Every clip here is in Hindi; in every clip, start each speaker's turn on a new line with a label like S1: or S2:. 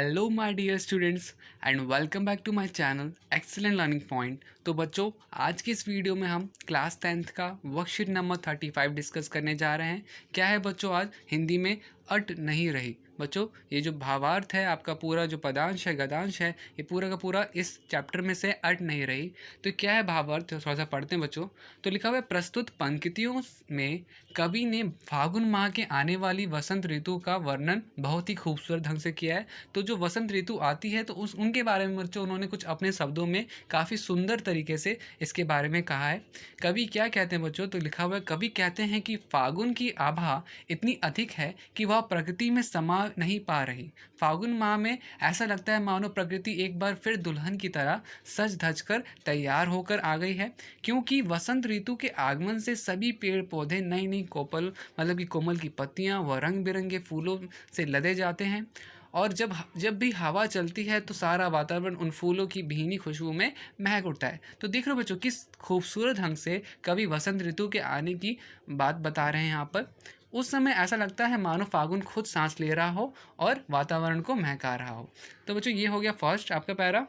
S1: Hello my dear students and welcome back to my channel excellent learning point. तो बच्चों, आज की इस वीडियो में हम क्लास 10th का वर्कशीट नंबर 35 डिस्कस करने जा रहे हैं। क्या है बच्चों, आज हिंदी में अट नहीं रही। बच्चों, ये जो भावार्थ है, आपका पूरा जो पदांश है, गद्यांश है, ये पूरा का पूरा इस चैप्टर में से अट नहीं रही। तो क्या है भावार्थ, तो थोड़ा सा पढ़ते हैं बच्चों। तो लिखा हुआ है, प्रस्तुत पंक्तियों में कवि ने फागुन माह के आने वाली वसंत ऋतु का वर्णन बहुत ही खूबसूरत ढंग से किया है। तो जो वसंत ऋतु आती है तो उनके बारे में बच्चों उन्होंने कुछ अपने शब्दों में काफ़ी सुंदर तरीके से इसके बारे में कहा है। कवि क्या कहते हैं बच्चों, तो लिखा हुआ है, कवि कहते हैं कि फागुन की आभा इतनी अधिक है कि वह प्रकृति में समा नहीं पा रही। फागुन माह में ऐसा लगता है मानो प्रकृति एक बार फिर दुल्हन की तरह सज धज कर तैयार होकर आ गई है, क्योंकि वसंत ऋतु के आगमन से सभी पेड़ पौधे नई नई कोमल की पत्तियां व रंग बिरंगे फूलों से लदे जाते हैं। और जब जब भी हवा चलती है तो सारा वातावरण उन फूलों की भीनी खुशबू में महक उठता है। तो देख रहे हो बच्चों, किस खूबसूरत ढंग से कवि वसंत ऋतु के आने की बात बता रहे हैं यहाँ पर। उस समय ऐसा लगता है मानो फागुन खुद सांस ले रहा हो और वातावरण को महका रहा हो। तो बच्चों, ये हो गया फर्स्ट आपका पैरा।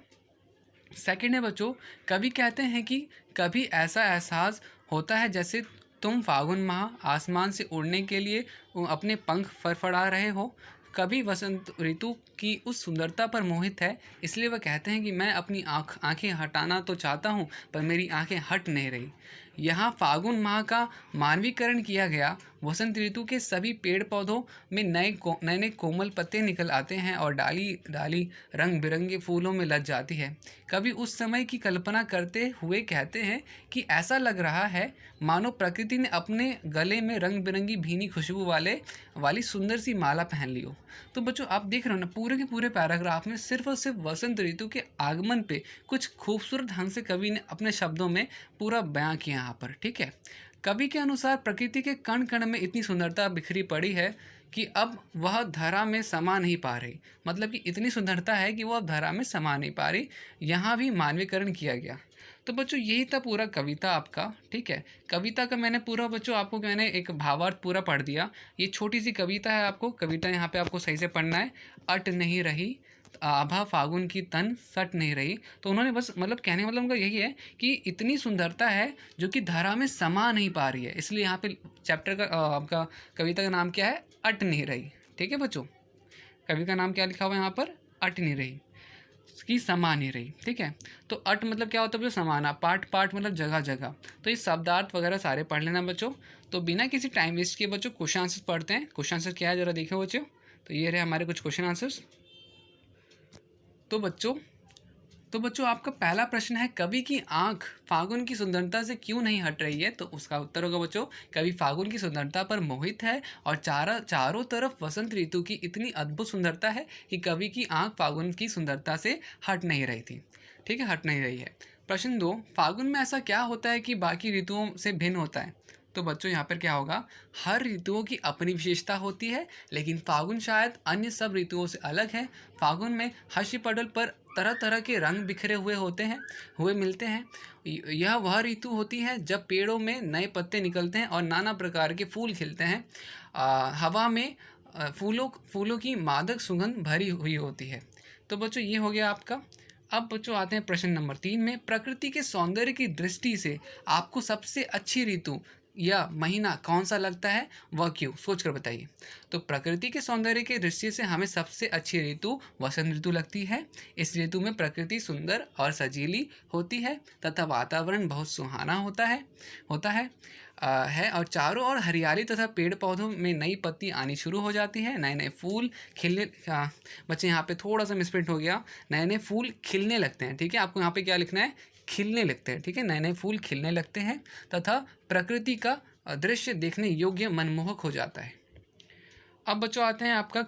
S1: सेकंड है बच्चों, कवि कहते हैं कि कभी ऐसा एहसास होता है जैसे तुम फागुन माह आसमान से उड़ने के लिए अपने पंख फड़फड़ा रहे हो। कभी वसंत ऋतु की उस सुंदरता पर मोहित है, इसलिए वह कहते हैं कि मैं अपनी आंखें हटाना तो चाहता हूँ, पर मेरी आंखें हट नहीं रही। यहाँ फागुन माह का मानवीकरण किया गया। वसंत ऋतु के सभी पेड़ पौधों में नए नए कोमल पत्ते निकल आते हैं और डाली डाली रंग बिरंगे फूलों में लद जाती है। कभी उस समय की कल्पना करते हुए कहते हैं कि ऐसा लग रहा है मानो प्रकृति ने अपने गले में रंग बिरंगी भीनी खुशबू वाली सुंदर सी माला पहन ली हो। तो बच्चों, आप देख रहे हो ना, पूरे के पूरे पैराग्राफ में सिर्फ और सिर्फ वसंत ऋतु के आगमन पे कुछ खूबसूरत ढंग से कवि ने अपने शब्दों में पूरा बयां किया यहाँ पर। ठीक है, कवि के अनुसार प्रकृति के कण कण में इतनी सुंदरता बिखरी पड़ी है कि अब वह धरा में समा नहीं पा रही। मतलब कि इतनी सुंदरता है कि वह अब धरा में समा नहीं पा रही। यहाँ भी मानवीकरण किया गया। तो बच्चों, यही था पूरा कविता आपका। ठीक है, कविता का मैंने पूरा बच्चों आपको मैंने एक भावार्थ पूरा पढ़ दिया। ये छोटी सी कविता है, आपको कविता यहाँ पे आपको सही से पढ़ना है। अट नहीं रही आभा फागुन की तन सट नहीं रही। तो उन्होंने बस मतलब कहने मतलब उनका यही है कि इतनी सुंदरता है जो कि धारा में समा नहीं पा रही है, इसलिए यहाँ पे चैप्टर का आपका कविता का नाम क्या है, अट नहीं रही। ठीक है बच्चों, कवि का नाम क्या लिखा हुआ है यहाँ पर, अट नहीं रही, की समा नहीं रही। ठीक है, तो अट मतलब क्या होता है बच्चों, समाना। पाठ पाठ मतलब जगह जगह। तो ये शब्दार्थ वगैरह सारे पढ़ लेना बच्चों। तो बिना किसी टाइम वेस्ट किए बच्चों क्वेश्चन आंसर पढ़ते हैं। क्वेश्चन आंसर क्या है जरा देखो बच्चों। तो ये रहे हमारे कुछ क्वेश्चन आंसर्स। तो बच्चों आपका पहला प्रश्न है, कवि की आंख फागुन की सुंदरता से क्यों नहीं हट रही है। तो उसका उत्तर होगा बच्चों, कवि फागुन की सुंदरता पर मोहित है और चारों तरफ वसंत ऋतु की इतनी अद्भुत सुंदरता है कि कवि की आंख फागुन की सुंदरता से हट नहीं रही थी। ठीक है, हट नहीं रही है। प्रश्न 2, फागुन में ऐसा क्या होता है कि बाकी ऋतुओं से भिन्न होता है। तो बच्चों यहाँ पर क्या होगा, हर ऋतुओं की अपनी विशेषता होती है, लेकिन फागुन शायद अन्य सब ऋतुओं से अलग है। फागुन में हर्ष पटल पर तरह तरह के रंग बिखरे हुए मिलते हैं। यह वह ऋतु होती है जब पेड़ों में नए पत्ते निकलते हैं और नाना प्रकार के फूल खिलते हैं। हवा में फूलों की मादक सुगंध भरी हुई होती है। तो बच्चों, ये हो गया आपका। अब बच्चों आते हैं प्रश्न नंबर 3 में, प्रकृति के सौंदर्य की दृष्टि से आपको सबसे अच्छी ऋतु या महीना कौन सा लगता है, वह क्यों, सोच कर बताइए। तो प्रकृति के सौंदर्य की दृष्टि से हमें सबसे अच्छी ऋतु वसंत ऋतु लगती है। इस ऋतु में प्रकृति सुंदर और सजीली होती है तथा वातावरण बहुत सुहाना होता है और चारों ओर हरियाली तथा पेड़ पौधों में नई पत्ती आनी शुरू हो जाती है। नए नए फूल खिलने बच्चे यहाँ पे थोड़ा सा मिसप्रिंट हो गया, नए नए फूल खिलने लगते हैं। ठीक है, आपको यहाँ पे क्या लिखना है, खिलने लगते हैं। ठीक है, नए नए फूल खिलने लगते हैं तथा प्रकृति का दृश्य देखने योग्य मनमोहक हो जाता है। अब बच्चों आते हैं आपका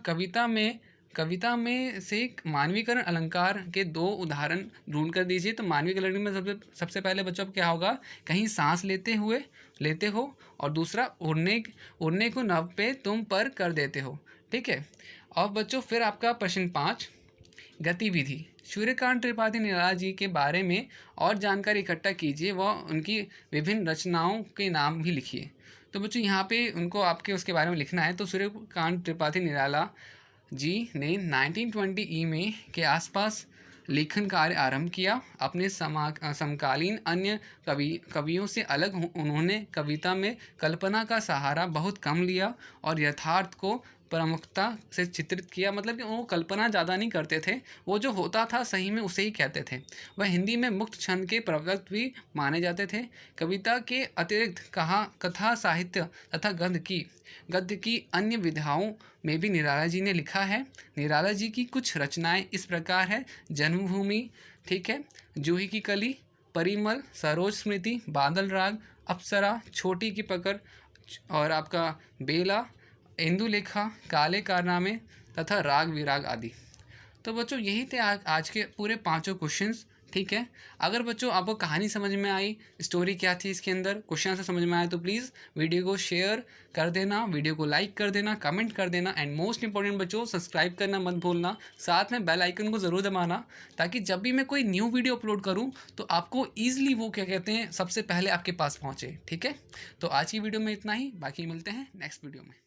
S1: कविता में से मानवीकरण अलंकार के 2 उदाहरण ढूंढ कर दीजिए। तो मानवीकरण में सबसे पहले बच्चों क्या होगा, कहीं सांस लेते हो और दूसरा उड़ने को नभ पे तुम पर कर देते हो। ठीक है, और बच्चों फिर आपका प्रश्न 5, गतिविधि, सूर्यकांत त्रिपाठी निराला जी के बारे में और जानकारी इकट्ठा कीजिए व उनकी विभिन्न रचनाओं के नाम भी लिखिए। तो बच्चों यहाँ पे उनको आपके उसके बारे में लिखना है। तो सूर्यकांत त्रिपाठी निराला जी ने 1920 ई में के आसपास लेखन कार्य आरंभ किया। अपने समकालीन अन्य कवियों से अलग उन्होंने कविता में कल्पना का सहारा बहुत कम लिया और यथार्थ को प्रमुखता से चित्रित किया। मतलब कि वो कल्पना ज़्यादा नहीं करते थे, वो जो होता था सही में उसे ही कहते थे। वह हिंदी में मुक्त छंद के प्रवर्तक भी माने जाते थे। कविता के अतिरिक्त कथा साहित्य तथा गद्य की अन्य विधाओं में भी निराला जी ने लिखा है। निराला जी की कुछ रचनाएं इस प्रकार है: जन्मभूमि, ठीक है, जूही की कली, परिमल, सरोज स्मृति, बादल राग, अप्सरा, छोटी की पकड़ और आपका बेला, इंदुलेखा, काले कारनामे तथा राग विराग आदि। तो बच्चों यही थे आज के पूरे पांचों क्वेश्चंस। ठीक है, अगर बच्चों आपको कहानी समझ में आई, स्टोरी क्या थी इसके अंदर, क्वेश्चन से समझ में आया, तो प्लीज़ वीडियो को शेयर कर देना, वीडियो को लाइक कर देना, कमेंट कर देना एंड मोस्ट इंपॉर्टेंट बच्चों सब्सक्राइब करना मत भूलना। साथ में बेल आइकन को ज़रूर दबाना ताकि जब भी मैं कोई न्यू वीडियो अपलोड करूँ तो आपको ईजिली वो क्या कहते हैं सबसे पहले आपके पास पहुँचे। ठीक है, तो आज की वीडियो में इतना ही, बाकी मिलते हैं नेक्स्ट वीडियो में।